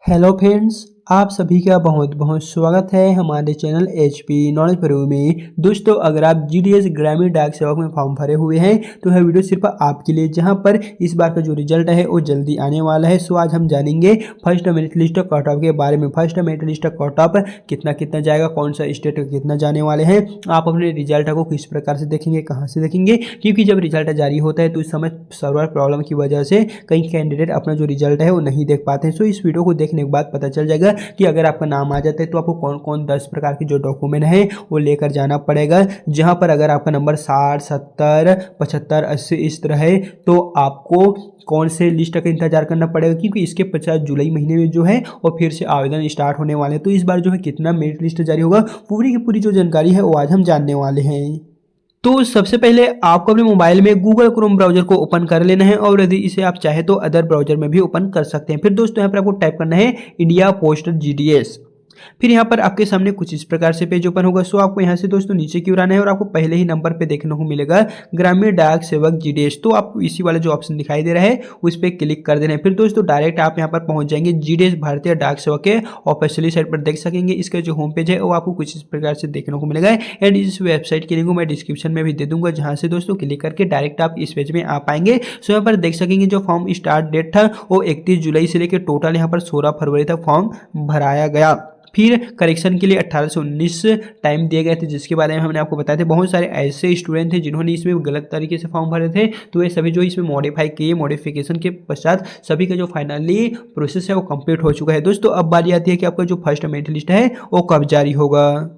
Hello friends, आप सभी का बहुत बहुत स्वागत है हमारे चैनल HP नॉलेज प्रो में। दोस्तों, अगर आप GDS ग्रामीण डाक सेवक में फॉर्म भरे हुए हैं तो यह वीडियो सिर्फ आपके लिए, जहां पर इस बार का जो रिजल्ट है वो जल्दी आने वाला है। सो आज हम जानेंगे first merit list cut off के बारे में। First merit list cut off कितना जाएगा, कौन सा स्टेट का कितना जाने वाले हैं, आप अपने रिजल्ट को किस प्रकार से देखेंगे, कहाँ से देखेंगे, क्योंकि जब रिजल्ट जारी होता है तो इस समय सर्वर प्रॉब्लम की वजह से कई कैंडिडेट अपना जो रिजल्ट है वो नहीं देख पाते हैं। सो इस वीडियो को देखने के बाद पता चल जाएगा कि अगर आपका नाम आ जाता है तो आपको कौन कौन 10 प्रकार के जो डॉक्यूमेंट है वो लेकर जाना पड़ेगा। जहां पर अगर आपका नंबर 60, 70, 75, 80 इस तरह है तो आपको कौन से लिस्ट का इंतजार करना पड़ेगा, क्योंकि इसके 50 जुलाई महीने में जो है और फिर से आवेदन स्टार्ट होने वाले हैं। तो इस बार जो है कितना मेरिट लिस्ट जारी होगा, पूरी की पूरी जो जानकारी है वो आज हम जानने वाले हैं। तो सबसे पहले आपको अपने मोबाइल में गूगल क्रोम ब्राउजर को ओपन कर लेना है, और यदि इसे आप चाहे तो अदर ब्राउजर में भी ओपन कर सकते हैं। फिर दोस्तों यहाँ पर आपको टाइप करना है इंडिया पोस्टल GDS। फिर यहाँ पर आपके सामने कुछ इस प्रकार से पेज ओपन होगा। सो आपको यहाँ से दोस्तों नीचे की ओर आना है और आपको पहले ही नंबर पे देखने को मिलेगा ग्रामीण डाक सेवक GDS। तो आपको इसी वाला जो ऑप्शन दिखाई दे रहा है उस पर क्लिक कर देना है। फिर दोस्तों डायरेक्ट आप यहाँ पर पहुंच जाएंगे GDS भारतीय डाक सेवक के ऑफिशियली साइट पर देख सकेंगे। इसका जो होम पेज है वो आपको कुछ इस प्रकार से देखने को मिलेगा, एंड इस वेबसाइट की लिंक मैं डिस्क्रिप्शन में भी दे दूंगा, जहाँ से दोस्तों क्लिक करके डायरेक्ट आप इस पेज में आ पाएंगे। सो यहाँ पर देख सकेंगे जो फॉर्म स्टार्ट डेट था वो 31 जुलाई से लेकर टोटल यहाँ पर 16 फरवरी तक फॉर्म भराया गया। फिर करेक्शन के लिए 18 से 19 टाइम दिए गए थे, जिसके बारे में हमने आपको बताया था। बहुत सारे ऐसे स्टूडेंट थे जिन्होंने इसमें गलत तरीके से फॉर्म भरे थे, तो ये सभी जो इसमें मॉडिफाई किए, मॉडिफिकेशन के पश्चात सभी का जो फाइनली प्रोसेस है वो कंप्लीट हो चुका है। दोस्तों अब बारी आती है कि आपका जो फर्स्ट मेरिट लिस्ट है वो कब जारी होगा।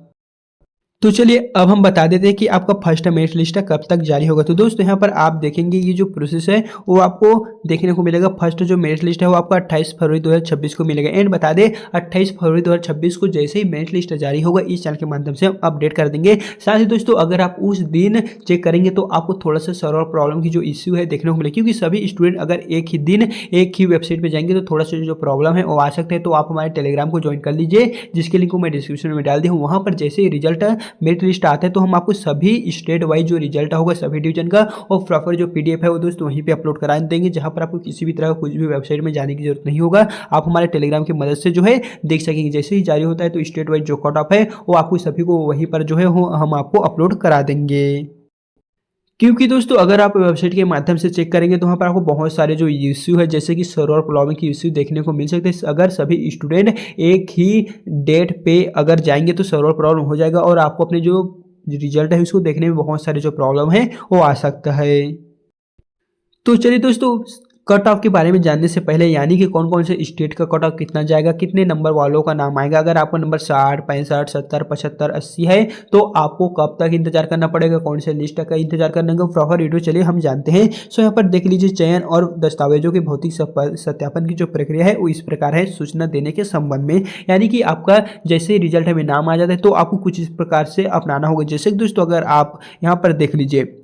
तो चलिए अब हम बता देते हैं कि आपका फर्स्ट मेरिट लिस्ट कब तक जारी होगा। तो दोस्तों यहाँ पर आप देखेंगे ये जो प्रोसेस है वो आपको देखने को मिलेगा। फर्स्ट जो मेरिट लिस्ट है वो आपका 28 फरवरी 2026 को मिलेगा। एंड बता दें 28 फरवरी 2026 को जैसे ही मेरिट लिस्ट जारी होगा इस चैनल के माध्यम से हम अपडेट कर देंगे। साथ ही दोस्तों अगर आप उस दिन चेक करेंगे तो आपको थोड़ा सा सर्वर प्रॉब्लम की जो इश्यू है देखने को मिलेगा, क्योंकि सभी स्टूडेंट अगर एक ही दिन एक ही वेबसाइट पर जाएंगे तो थोड़ा सा जो प्रॉब्लम है वो आ सकते हैं। तो आप हमारे टेलीग्राम को ज्वाइन कर लीजिए, जिसके लिंक को मैं डिस्क्रिप्शन में डाल दी हूँ। वहाँ पर जैसे ही रिजल्ट मेरिट लिस्ट आता है तो हम आपको सभी स्टेट वाइज जो रिजल्ट होगा सभी डिवीजन का और प्रॉपर जो PDF है वो दोस्तों वहीं पे अपलोड करा देंगे, जहां पर आपको किसी भी तरह का कुछ भी वेबसाइट में जाने की जरूरत नहीं होगा। आप हमारे टेलीग्राम की मदद से जो है देख सकेंगे। जैसे ही जारी होता है तो स्टेट वाइज जो कट ऑफ है वो आपको सभी को वहीं पर जो है हम आपको अपलोड करा देंगे। क्योंकि दोस्तों अगर आप वेबसाइट के माध्यम से चेक करेंगे तो वहाँ पर आपको बहुत सारे जो इश्यू है जैसे कि सर्वर प्रॉब्लम की इश्यू देखने को मिल सकते हैं। अगर सभी स्टूडेंट एक ही डेट पे अगर जाएंगे तो सर्वर प्रॉब्लम हो जाएगा और आपको अपने जो रिजल्ट है उसको देखने में बहुत सारे जो प्रॉब्लम है वो आ सकता है। तो चलिए दोस्तों कट ऑफ के बारे में जानने से पहले, यानी कि कौन कौन से स्टेट का कट ऑफ कितना जाएगा, कितने नंबर वालों का नाम आएगा। अगर आपका नंबर 60, 65, 70, 75, 80 है तो आपको कब तक इंतजार करना पड़ेगा, कौन से लिस्ट का इंतजार करने का प्रॉपर वीडियो चलिए हम जानते हैं। सो यहाँ पर देख लीजिए चयन और दस्तावेजों के भौतिक सत्यापन की जो प्रक्रिया है वो इस प्रकार है सूचना देने के संबंध में। यानी कि आपका जैसे रिजल्ट में नाम आ जाता है तो आपको कुछ इस प्रकार से अपनाना होगा। जैसे दोस्तों अगर आप यहाँ पर देख लीजिए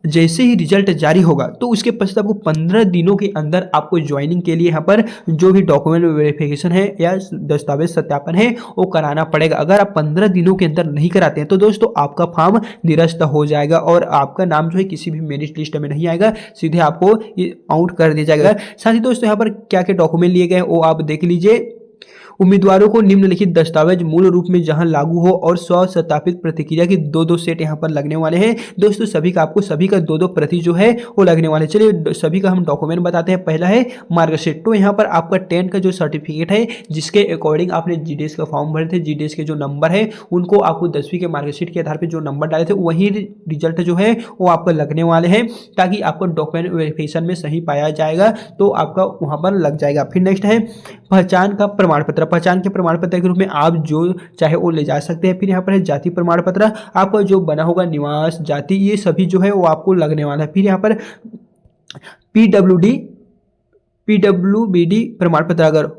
जैसे ही रिजल्ट जारी होगा तो उसके पश्चात आपको 15 दिनों के अंदर आपको ज्वाइनिंग के लिए यहाँ पर जो भी डॉक्यूमेंट वेरिफिकेशन है या दस्तावेज सत्यापन है वो कराना पड़ेगा। अगर आप 15 दिनों के अंदर नहीं कराते हैं तो दोस्तों आपका फॉर्म निरस्त हो जाएगा और आपका नाम जो है किसी भी मेरिट लिस्ट में नहीं आएगा, सीधे आपको आउट कर दिया जाएगा। साथ ही दोस्तों यहाँ पर क्या क्या डॉक्यूमेंट लिए गए वो आप देख लीजिए। उम्मीदवारों को निम्नलिखित दस्तावेज मूल रूप में जहां लागू हो और स्व सत्यापित प्रतिक्रिया की दो सेट यहां पर लगने वाले हैं। दोस्तों सभी का आपको सभी का दो प्रति जो है वो लगने वाले। चलिए सभी का हम डॉक्यूमेंट बताते हैं। पहला है मार्कशीट। तो यहाँ पर आपका 10 का जो सर्टिफिकेट है जिसके अकॉर्डिंग आपने GDS का फॉर्म भरे थे, GDS के जो नंबर है उनको आपको 10वीं के मार्कशीट के आधार पर जो नंबर डाले थे वही रिजल्ट जो है वो आपको लगने वाले हैं, ताकि आपको डॉक्यूमेंट वेरिफिकेशन में सही पाया जाएगा तो आपका वहां पर लग जाएगा। फिर नेक्स्ट है पहचान का प्रमाण पत्र। पहचान के प्रमाण पत्र के रूप में आप जो चाहे वो ले जा सकते हैं। फिर यहाँ पर है जाति प्रमाण पत्र, आपका जो बना होगा निवास जाति, ये सभी जो है वो आपको लगने वाला है। फिर यहाँ पर PWBD प्रमाण पत्र अगर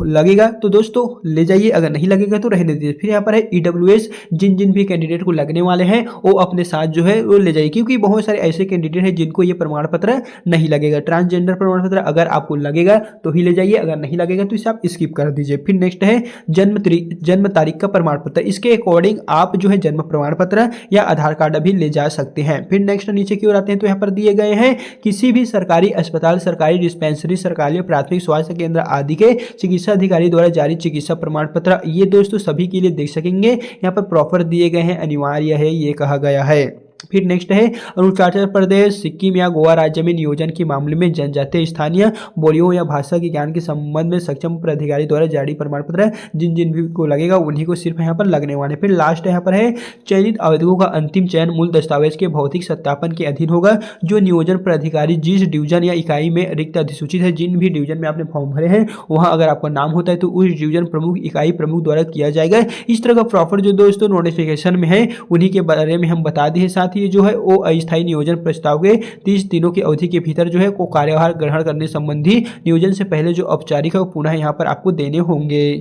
लगेगा तो दोस्तों ले जाइए, अगर नहीं लगेगा तो रहने दीजिए। फिर यहाँ पर है EWS, जिन भी कैंडिडेट को लगने वाले हैं वो अपने साथ जो है वो ले जाइए, क्योंकि बहुत सारे ऐसे कैंडिडेट हैं जिनको ये प्रमाण पत्र नहीं लगेगा। ट्रांसजेंडर प्रमाण पत्र अगर आपको लगेगा तो ही ले जाइए, अगर नहीं लगेगा तो इसे आप स्किप कर दीजिए। फिर नेक्स्ट है जन्म तारीख का प्रमाण पत्र। इसके अकॉर्डिंग आप जो है जन्म प्रमाण पत्र या आधार कार्ड भी ले जा सकते हैं। फिर नेक्स्ट नीचे की ओर आते हैं तो यहाँ पर दिए गए हैं किसी भी सरकारी अस्पताल, सरकारी डिस्पेंसरी, सरकारी प्राथमिक स्वास्थ्य केंद्र आदि के चिकित्सा अधिकारी द्वारा जारी चिकित्सा प्रमाण पत्र, ये दोस्तों सभी के लिए देख सकेंगे। यहाँ पर प्रॉपर दिए गए हैं, अनिवार्य है ये कहा गया है। फिर नेक्स्ट है अरुणाचल प्रदेश, सिक्किम या गोवा राज्य में नियोजन के मामले में जनजातीय स्थानीय बोलियों या भाषा के ज्ञान के संबंध में सक्षम प्राधिकारी द्वारा जारी प्रमाण पत्र, जिन जिन भी को लगेगा उन्हीं को सिर्फ यहाँ पर लगने वाले। फिर लास्ट यहाँ पर है चयनित आवेदकों का अंतिम चयन मूल दस्तावेज के भौतिक सत्यापन के अधीन होगा। जो नियोजन प्राधिकारी जिस डिवीजन या इकाई में रिक्त अधिसूचित है, जिन भी डिवीजन में आपने फॉर्म भरे हैं वहाँ अगर आपका नाम होता है तो उस डिवीजन प्रमुख, इकाई प्रमुख द्वारा किया जाएगा। इस तरह का प्रॉपर जो दोस्तों नोटिफिकेशन में है उन्हीं के बारे में हम बता दिए। साथ ही जो है वो अस्थायी नियोजन प्रस्ताव के 30 दिनों की अवधि के भीतर जो है को कार्यभार ग्रहण करने संबंधी नियोजन से पहले जो औपचारिक है वो पुनः यहाँ पर आपको देने होंगे।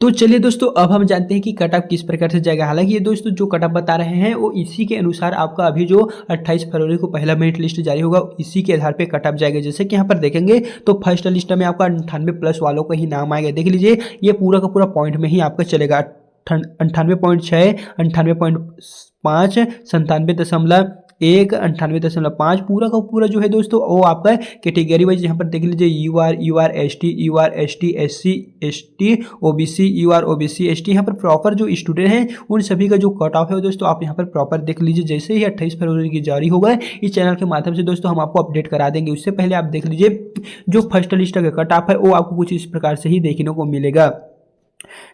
तो चलिए दोस्तों अब हम जानते हैं कि कट ऑफ किस प्रकार से जाएगा। हालांकि ये दोस्तों जो कट ऑफ बता रहे हैं वो इसी के अनुसार आपका अभी जो 28 फरवरी को पहला मेरिट लिस्ट जारी होगा इसी के आधार पे कट ऑफ जाएगा। जैसे कि यहाँ पर देखेंगे तो फर्स्ट लिस्ट में आपका 98+ वालों का ही नाम आएगा। देख लीजिए ये पूरा का पूरा पॉइंट में ही आपका चलेगा। 98.6, 98.5, 97.1, 98.5 पूरा का पूरा जो है दोस्तों वो आपका कैटेगरी वाइज यहाँ पर देख लीजिए UR ST, UR ST, SC ST, OBC, UR OBC ST। यहाँ पर प्रॉपर जो स्टूडेंट हैं उन सभी का जो कट ऑफ है दोस्तों आप यहाँ पर प्रॉपर देख लीजिए। जैसे ही 28 फरवरी की जारी होगा इस चैनल के माध्यम से दोस्तों हम आपको अपडेट करा देंगे। उससे पहले आप देख लीजिए जो फर्स्ट लिस्ट का कट ऑफ है वो आपको कुछ इस प्रकार से ही देखने को मिलेगा।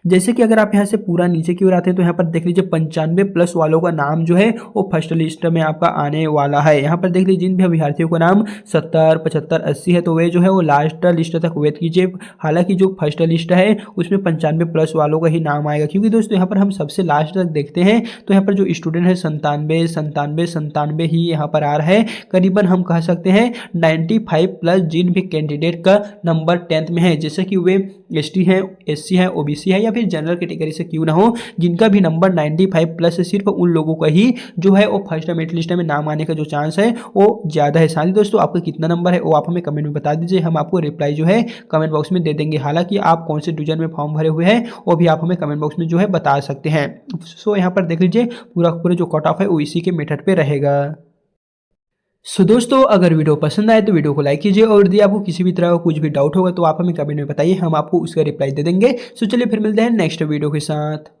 जैसे कि अगर आप यहाँ से पूरा नीचे की ओर आते हैं तो यहाँ पर देख लीजिए 95+ वालों का नाम जो है वो फर्स्ट लिस्ट में आपका आने वाला है। यहाँ पर देख लीजिए जिन भी अभ्यर्थियों का नाम 70, 75, 80 है तो वे जो है वो लास्ट लिस्ट तक वेट कीजिए। हालांकि जो फर्स्ट लिस्ट है उसमें 95+ वालों का ही नाम आएगा, क्योंकि दोस्तों यहाँ पर हम सबसे लास्ट तक देखते हैं तो यहाँ पर जो स्टूडेंट है 97 ही यहाँ पर आ रहा है। करीबन हम कह सकते हैं 95+ जिन भी कैंडिडेट का नंबर 10th में है, जैसे कि वे ST है, SC है, OBC है या फिर जनरल कैटेगरी से क्यों ना हो, जिनका भी नंबर 95+ है सिर्फ उन लोगों का ही जो है वो फर्स्ट मेरिट लिस्ट में नाम आने का जो चांस है वो ज़्यादा है। साथ ही दोस्तों आपका कितना नंबर है वो आप हमें कमेंट में बता दीजिए, हम आपको रिप्लाई जो है कमेंट बॉक्स में दे देंगे। हालांकि आप कौन से डिवीजन में फॉर्म भरे हुए हैं वो भी आप हमें कमेंट बॉक्स में जो है बता सकते हैं। सो यहाँ पर देख लीजिए पूरा जो कट ऑफ है वो इसी के मेथड पे रहेगा। सो दोस्तों अगर वीडियो पसंद आए तो वीडियो को लाइक कीजिए और यदि आपको किसी भी तरह का कुछ भी डाउट होगा तो आप हमें कमेंट में बताइए, हम आपको उसका रिप्लाई दे देंगे। सो चलिए फिर मिलते हैं नेक्स्ट वीडियो के साथ।